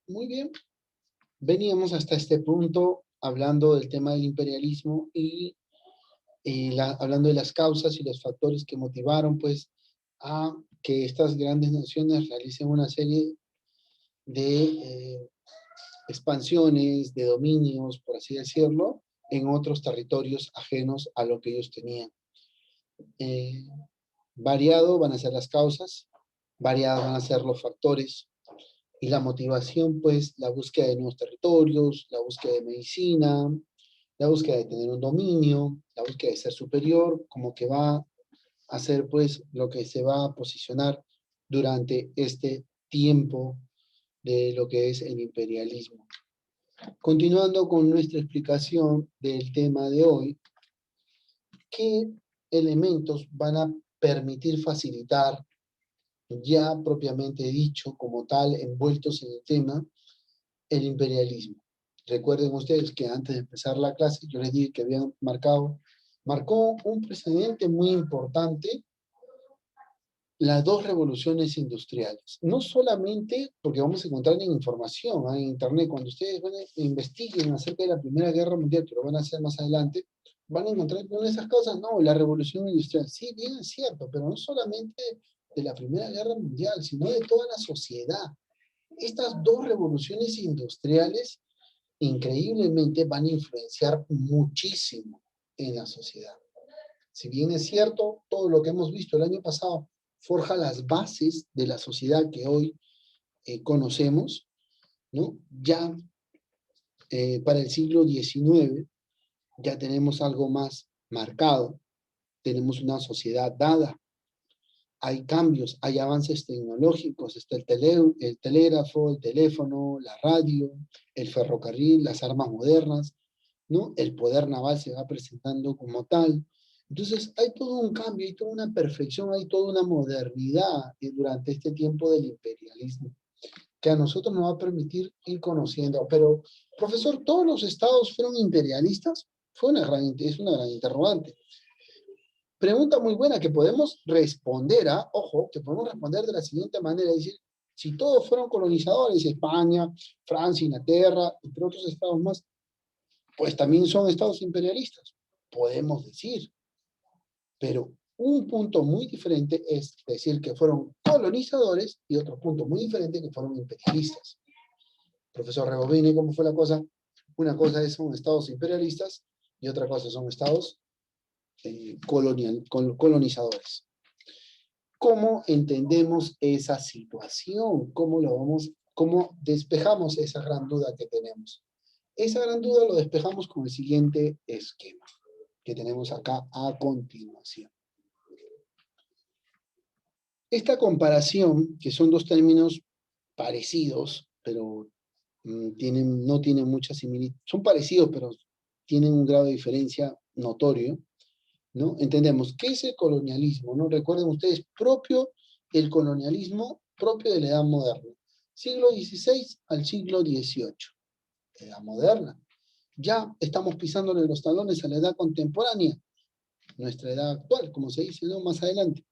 Muy bien. Veníamos hasta este punto hablando del tema del imperialismo y hablando de las causas y los factores que motivaron, pues, a que estas grandes naciones realicen una serie de expansiones, de dominios, por así decirlo, en otros territorios ajenos a lo que ellos tenían. Eh, Variado van a ser las causas, variados van a ser los factores, y la motivación, pues, la búsqueda de nuevos territorios, la búsqueda de medicina, la búsqueda de tener un dominio, la búsqueda de ser superior, como que va a ser, pues, lo que se va a posicionar durante este tiempo de lo que es el imperialismo. Continuando con nuestra explicación del tema de hoy, ¿qué elementos van a permitir facilitar, ya propiamente dicho, como tal, envueltos en el tema, el imperialismo? Recuerden ustedes que antes de empezar la clase yo les dije que habían marcó un precedente muy importante las dos revoluciones industriales. No solamente porque vamos a encontrar en información, en internet, cuando ustedes investiguen acerca de la Primera Guerra Mundial, que lo van a hacer más adelante, van a encontrar con esas cosas, no, la revolución industrial, sí, bien es cierto, pero no solamente de la Primera Guerra Mundial, sino de toda la sociedad. Estas dos revoluciones industriales increíblemente van a influenciar muchísimo en la sociedad. Si bien es cierto, todo lo que hemos visto el año pasado forja las bases de la sociedad que hoy conocemos, ¿no? Ya para el siglo XIX ya tenemos algo más marcado, tenemos una sociedad dada, hay cambios, hay avances tecnológicos, está el telégrafo, el teléfono, la radio, el ferrocarril, las armas modernas, ¿no? El poder naval se va presentando como tal. Entonces, hay todo un cambio, hay toda una perfección, hay toda una modernidad durante este tiempo del imperialismo, que a nosotros nos va a permitir ir conociendo. Pero, profesor, ¿todos los estados fueron imperialistas? Es una gran interrogante. Pregunta muy buena que podemos responder, ojo, que podemos responder de la siguiente manera, es decir, si todos fueron colonizadores, España, Francia, Inglaterra, entre otros estados más, pues también son estados imperialistas, podemos decir. Pero un punto muy diferente es decir que fueron colonizadores y otro punto muy diferente que fueron imperialistas. Profesor Rebobini, ¿cómo fue la cosa? Una cosa son estados imperialistas y otra cosa son estados colonizadores. ¿Cómo entendemos esa situación? ¿Cómo despejamos esa gran duda que tenemos? Esa gran duda lo despejamos con el siguiente esquema que tenemos acá a continuación. Esta comparación, que son dos términos parecidos, pero no tienen mucha similitud, son parecidos, pero tienen un grado de diferencia notorio, ¿no? Entendemos, ¿qué es el colonialismo? ¿No? Recuerden ustedes, el colonialismo propio de la Edad Moderna, siglo XVI al siglo XVIII, Edad Moderna. Ya estamos pisándole los talones a la edad contemporánea, nuestra edad actual, como se dice, ¿no? Más adelante.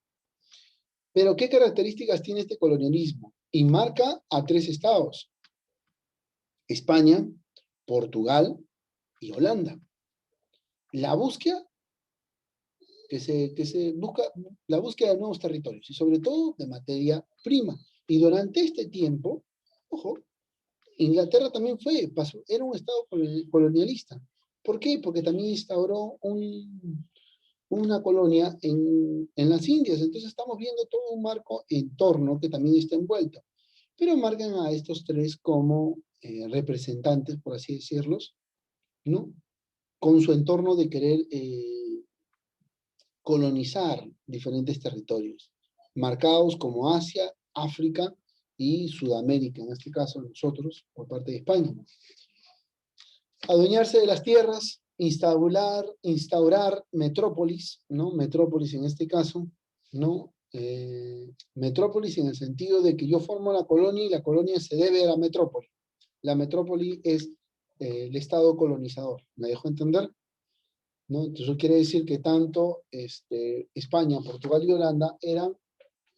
Pero, ¿qué características tiene este colonialismo? Y marca a tres estados: España, Portugal y Holanda. La búsqueda que se busca, la búsqueda de nuevos territorios y sobre todo de materia prima. Y durante este tiempo, ojo, Inglaterra también era un estado colonialista. ¿Por qué? Porque también instauró una colonia en las Indias. Entonces estamos viendo todo un marco entorno que también está envuelto. Pero marcan a estos tres como representantes, por así decirlos, ¿no? Con su entorno de querer colonizar diferentes territorios, marcados como Asia, África y Sudamérica, en este caso nosotros, por parte de España. Adueñarse de las tierras, instaurar metrópolis, ¿no? Metrópolis en este caso, ¿no? Metrópolis en el sentido de que yo formo la colonia y la colonia se debe a la metrópoli. La metrópoli es el estado colonizador. ¿Me dejo entender? ¿No? Entonces eso quiere decir que tanto España, Portugal y Holanda eran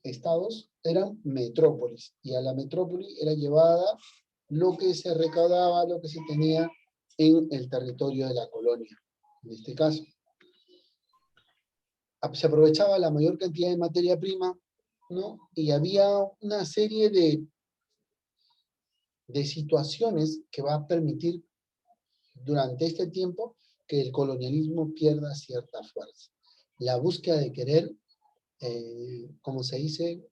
estados, eran metrópolis, y a la metrópoli era llevada lo que se recaudaba, lo que se tenía en el territorio de la colonia, en este caso. Se aprovechaba la mayor cantidad de materia prima, ¿no? Y había una serie de situaciones que va a permitir durante este tiempo que el colonialismo pierda cierta fuerza. La búsqueda de querer, como se dice,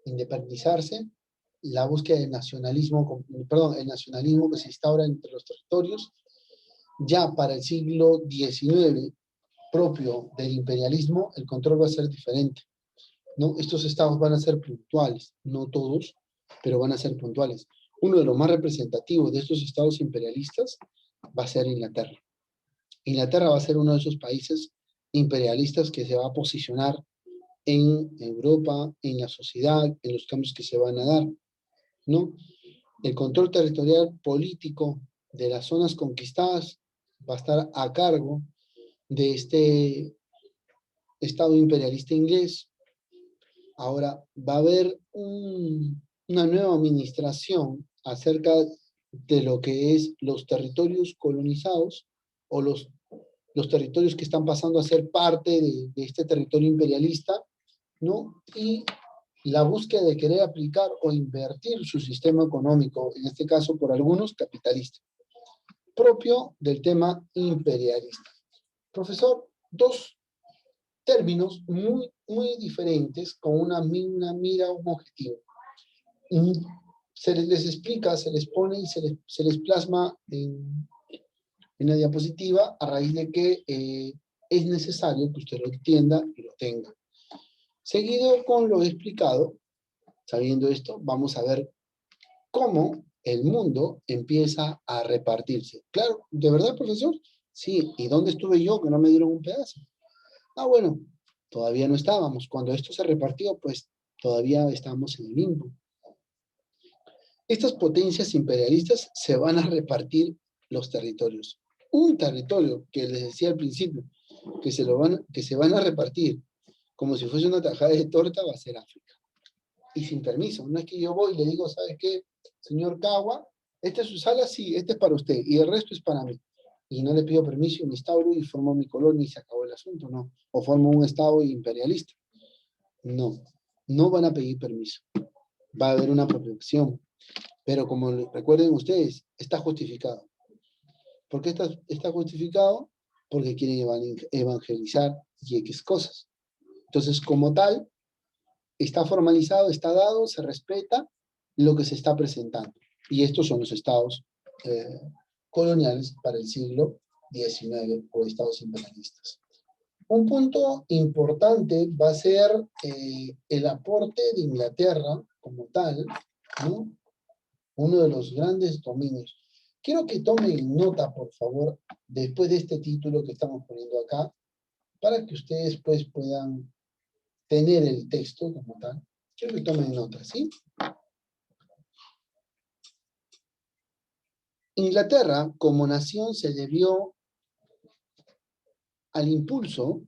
independizarse, la búsqueda del nacionalismo, perdón, el nacionalismo que se instaura entre los territorios, ya para el siglo XIX, propio del imperialismo, el control va a ser diferente, ¿no? Estos estados van a ser puntuales, no todos, pero van a ser puntuales. Uno de los más representativos de estos estados imperialistas va a ser Inglaterra. Inglaterra va a ser uno de esos países imperialistas que se va a posicionar en Europa, en la sociedad, en los cambios que se van a dar, ¿no? El control territorial político de las zonas conquistadas va a estar a cargo de este Estado imperialista inglés. Ahora, va a haber una nueva administración acerca de lo que es los territorios colonizados o los territorios que están pasando a ser parte de este territorio imperialista, ¿no? Y la búsqueda de querer aplicar o invertir su sistema económico, en este caso por algunos capitalista, propio del tema imperialista. Profesor, dos términos muy diferentes con una mira, un objetivo. Se les explica, se les pone y se les plasma en la diapositiva a raíz de que es necesario que usted lo entienda y lo tenga. Seguido con lo explicado, sabiendo esto, vamos a ver cómo el mundo empieza a repartirse. Claro, ¿de verdad, profesor? Sí, ¿y dónde estuve yo que no me dieron un pedazo? Ah, bueno, todavía no estábamos. Cuando esto se repartió, pues todavía estábamos en el limbo. Estas potencias imperialistas se van a repartir los territorios. Un territorio que les decía al principio, que se van a repartir como si fuese una tajada de torta, va a ser África. Y sin permiso. No es que yo voy y le digo, ¿sabes qué? Señor Cagua, esta es su sala, sí, este es para usted, y el resto es para mí. Y no le pido permiso, me instauro y formo mi colonia y se acabó el asunto, no. O formo un estado imperialista. No, no van a pedir permiso. Va a haber una protección. Pero como recuerden ustedes, está justificado. ¿Por qué está justificado? Porque quieren evangelizar y X cosas. Entonces, como tal, está formalizado, está dado, se respeta lo que se está presentando. Y estos son los estados coloniales para el siglo XIX o estados imperialistas. Un punto importante va a ser el aporte de Inglaterra como tal, ¿no? Uno de los grandes dominios. Quiero que tomen nota, por favor, después de este título que estamos poniendo acá, para que ustedes pues puedan tener el texto como tal. Quiero que tomen nota, ¿sí? Inglaterra, como nación, se debió al impulso,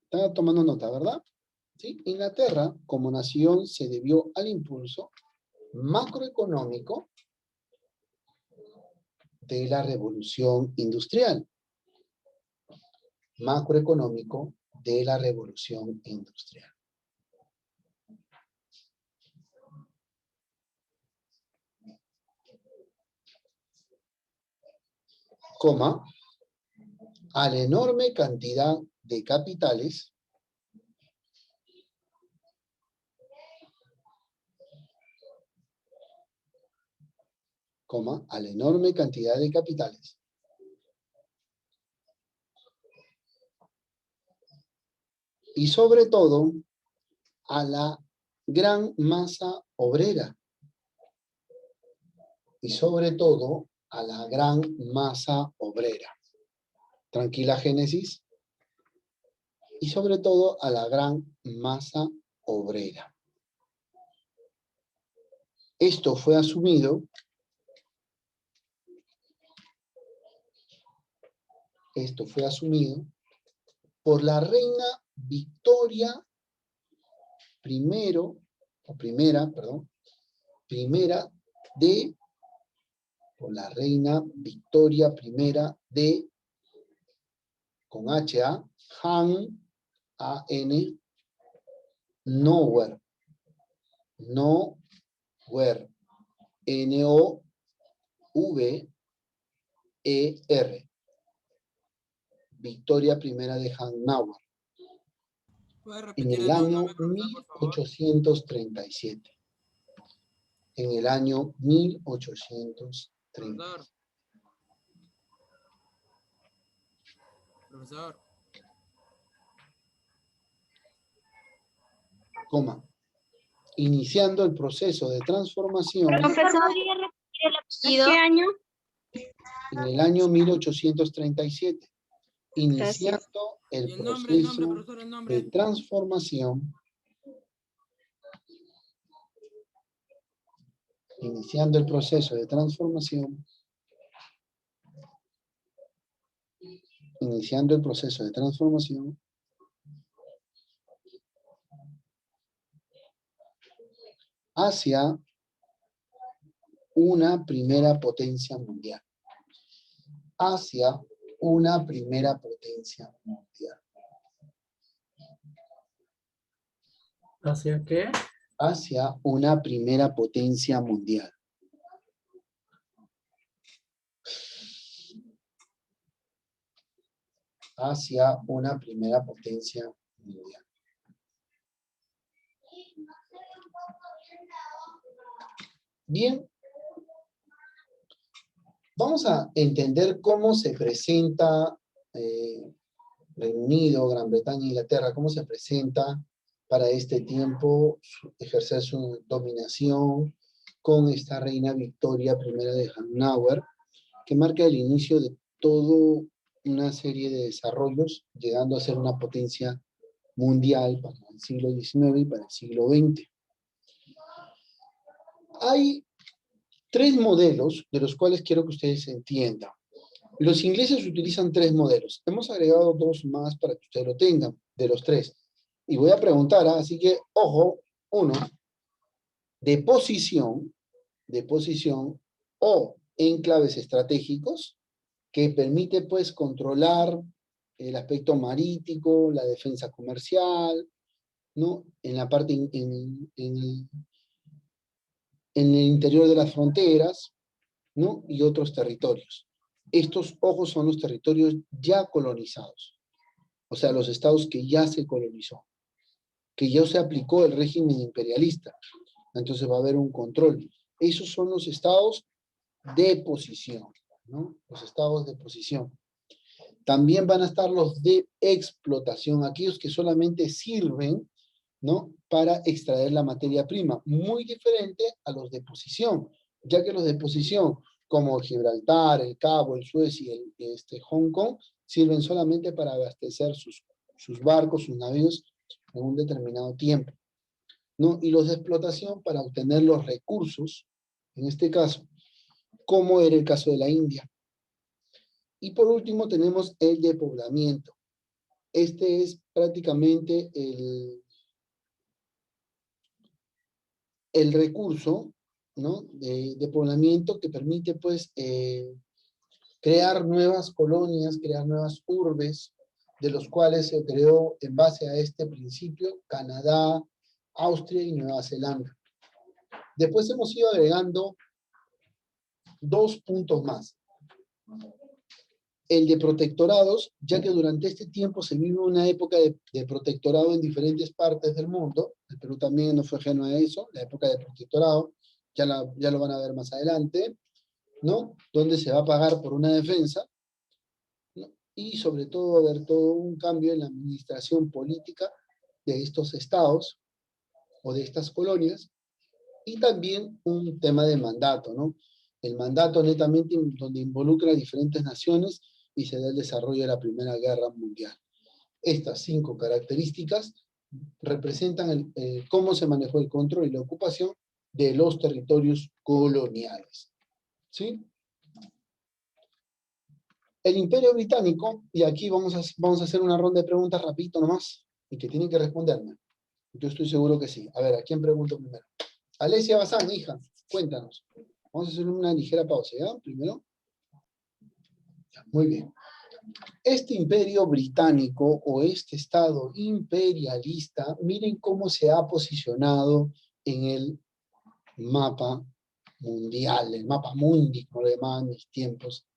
están tomando nota, ¿verdad? ¿Sí? Inglaterra, como nación, se debió al impulso macroeconómico de la revolución industrial. Macroeconómico de la revolución industrial. Coma, a la enorme cantidad de capitales a la enorme cantidad de capitales y sobre todo a la gran masa obrera y sobre todo a la gran masa obrera. Tranquila Génesis. Y sobre todo a la gran masa obrera. Esto fue asumido por la reina Victoria primera de, por la reina Victoria I de, con H-A, Han, A-N, Nowhere, Nowhere, N-O-V-E-R, Victoria I de Hanauer, ¿Puede en repetir el el año nombre, profesor, por favor? 1837. En el año 1830. Profesor. Coma. Iniciando el proceso de transformación Profesor, ¿podría repetir el apellido? ¿Qué año? en el año 1837. Gracias. Iniciando el Y el nombre, proceso profesor, el de nombre. transformación. Iniciando el proceso de transformación. Iniciando el proceso de transformación hacia una primera potencia mundial. Hacia una primera potencia mundial. ¿Hacia qué? Hacia una primera potencia mundial. Hacia una primera potencia mundial. Bien. Vamos a entender cómo se presenta Reino Unido, Gran Bretaña, Inglaterra, cómo se presenta para este tiempo ejercer su dominación con esta reina Victoria I de Hanauer, que marca el inicio de toda una serie de desarrollos, llegando a ser una potencia mundial para el siglo XIX y para el siglo XX. Hay tres modelos de los cuales quiero que ustedes entiendan. Los ingleses utilizan tres modelos. Hemos agregado dos más para que ustedes lo tengan, de los tres. Y voy a preguntar, así que, ojo, uno, de posición o enclaves estratégicos, que permite, pues, controlar el aspecto marítimo, la defensa comercial, ¿no? En la parte, en el interior de las fronteras, ¿no? Y otros territorios. Estos, ojos, son los territorios ya colonizados. O sea, los estados que ya se colonizó, que ya se aplicó el régimen imperialista. Entonces va a haber un control. Esos son los estados de posición, ¿no? Los estados de posición. También van a estar los de explotación, aquellos que solamente sirven, ¿no? Para extraer la materia prima, muy diferente a los de posición, ya que los de posición, como Gibraltar, el Cabo, el Suez y Hong Kong, sirven solamente para abastecer sus barcos, sus navíos en un determinado tiempo, ¿no? Y los de explotación para obtener los recursos, en este caso, como era el caso de la India. Y por último tenemos el de poblamiento. Este es prácticamente el recurso, ¿no? de poblamiento que permite, pues, crear nuevas colonias, crear nuevas urbes, de los cuales se creó en base a este principio Canadá, Austria y Nueva Zelanda. Después hemos ido agregando dos puntos más. El de protectorados, ya que durante este tiempo se vive una época de protectorado en diferentes partes del mundo. El Perú también no fue ajeno a eso, la época de protectorado, ya lo van a ver más adelante, ¿no? Donde se va a pagar por una defensa, ¿no? Y sobre todo va a haber todo un cambio en la administración política de estos estados o de estas colonias, y también un tema de mandato, ¿no? El mandato netamente donde involucra a diferentes naciones y se da el desarrollo de la Primera Guerra Mundial. Estas 5 características representan cómo se manejó el control y la ocupación de los territorios coloniales. ¿Sí? El Imperio Británico, y aquí vamos a hacer una ronda de preguntas rapidito nomás, y que tienen que responderme. Yo estoy seguro que sí. A ver, ¿a quién pregunto primero? Alesia Bazán, hija, cuéntanos. Vamos a hacer una ligera pausa, ¿ya? Primero. Muy bien. Este imperio británico o este estado imperialista, miren cómo se ha posicionado en el mapa mundial, el mapa mundi, como lo llamaban en mis tiempos.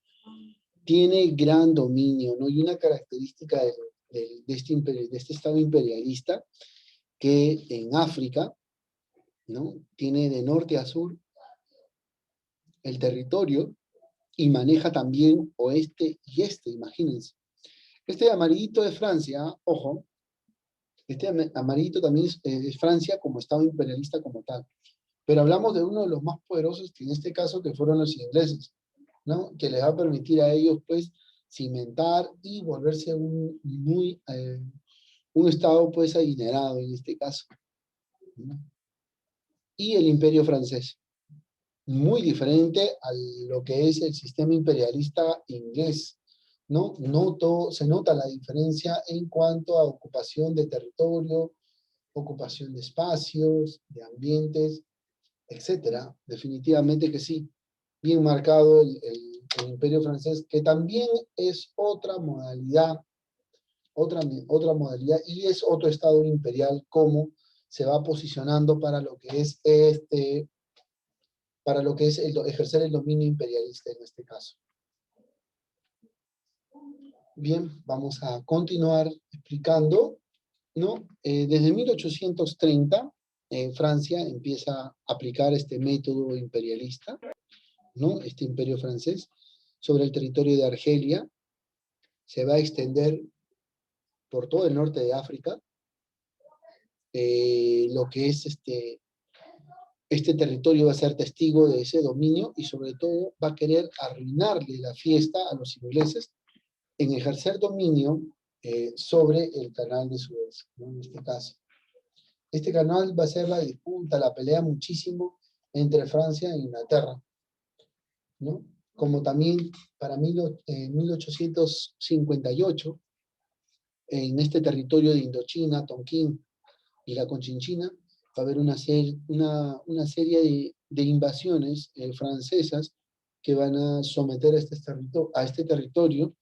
Tiene gran dominio, ¿no? Y una característica de este estado imperialista, que en África, ¿no? Tiene de norte a sur el territorio y maneja también oeste y este, imagínense. Este amarillito de Francia, ojo, este amarillito también es Francia como estado imperialista como tal. Pero hablamos de uno de los más poderosos, que en este caso que fueron los ingleses, ¿no? Que les va a permitir a ellos, pues, cimentar y volverse un estado, pues, adinerado en este caso, ¿no? Y el imperio francés, muy diferente a lo que es el sistema imperialista inglés, ¿no? Se nota la diferencia en cuanto a ocupación de territorio, ocupación de espacios, de ambientes, etcétera. Definitivamente que sí. Bien marcado el imperio francés, que también es otra modalidad, otra modalidad, y es otro estado imperial, como se va posicionando para lo que es ejercer el dominio imperialista en este caso. Bien, vamos a continuar explicando, ¿no? Desde 1830, Francia empieza a aplicar este método imperialista, ¿no? Este imperio francés, sobre el territorio de Argelia, se va a extender por todo el norte de África, lo que es este territorio va a ser testigo de ese dominio y sobre todo va a querer arruinarle la fiesta a los ingleses en ejercer dominio sobre el canal de Suez, ¿no? En este caso. Este canal va a ser la disputa, la pelea muchísimo entre Francia e Inglaterra, ¿no? Como también para 1858, en este territorio de Indochina, Tonquín y la Conchinchina, va a haber una serie de invasiones francesas que van a someter a este territorio,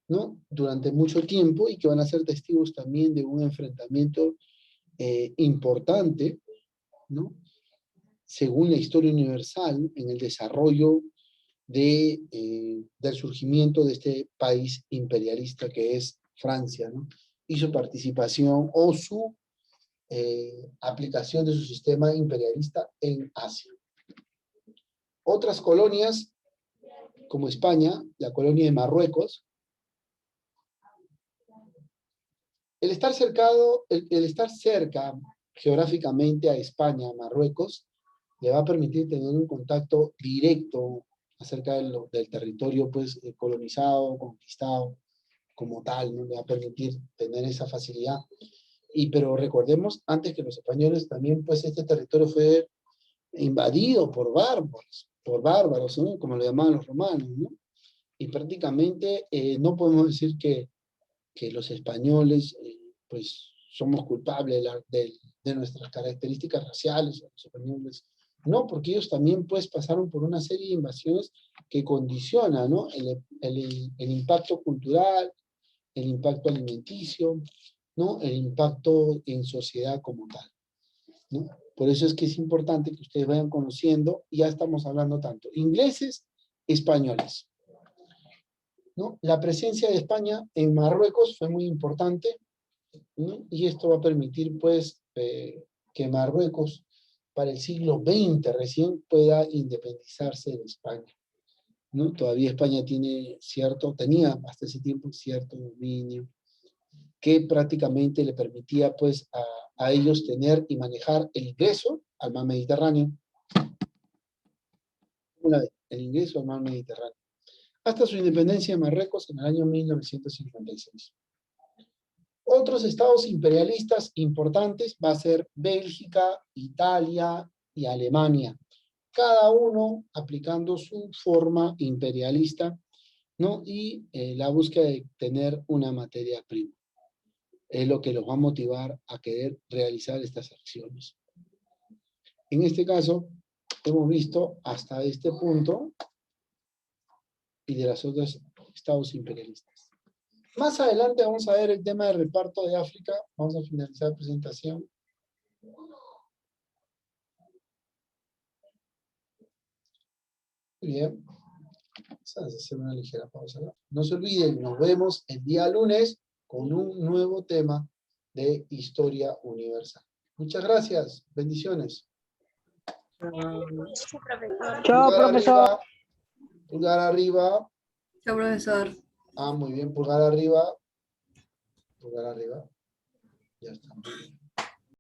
¿no? Durante mucho tiempo, y que van a ser testigos también de un enfrentamiento importante, ¿no? Según la historia universal, en el desarrollo del surgimiento de este país imperialista que es Francia, ¿no? Y su participación o su aplicación de su sistema imperialista en Asia. Otras colonias, como España, la colonia de Marruecos, el estar cerca geográficamente a España, a Marruecos, le va a permitir tener un contacto directo acerca del territorio, pues, colonizado, conquistado, como tal, ¿no? Le va a permitir tener esa facilidad. Pero recordemos, antes que los españoles también, pues, este territorio fue invadido por bárbaros, ¿no? Como lo llamaban los romanos, ¿no? Y prácticamente no podemos decir que los españoles, pues, somos culpables de nuestras características raciales, los españoles. No, porque ellos también, pues, pasaron por una serie de invasiones que condicionan, ¿no? El impacto cultural, el impacto alimenticio, ¿no? El impacto en sociedad como tal, ¿no? Por eso es que es importante que ustedes vayan conociendo, y ya estamos hablando tanto ingleses, españoles, ¿no? La presencia de España en Marruecos fue muy importante, ¿no? Y esto va a permitir, pues, que Marruecos para el siglo XX recién pueda independizarse de España, ¿no? Todavía España tenía hasta ese tiempo cierto dominio que prácticamente le permitía, pues, a ellos tener y manejar el ingreso al mar Mediterráneo, el ingreso al mar Mediterráneo, hasta su independencia de Marruecos en el año 1956. Otros estados imperialistas importantes va a ser Bélgica, Italia y Alemania, cada uno aplicando su forma imperialista, ¿no? Y la búsqueda de tener una materia prima es lo que los va a motivar a querer realizar estas acciones. En este caso, hemos visto hasta este punto y de los otros estados imperialistas. Más adelante vamos a ver el tema del reparto de África. Vamos a finalizar la presentación. Muy bien. Vamos a hacer una ligera pausa, ¿no? No se olviden, nos vemos el día lunes con un nuevo tema de historia universal. Muchas gracias. Bendiciones. Chao, Pulgar profesor. arriba. Pulgar arriba. Chao, profesor. Ah, muy bien. Pulgar arriba. Pulgar arriba. Ya está. Muy bien.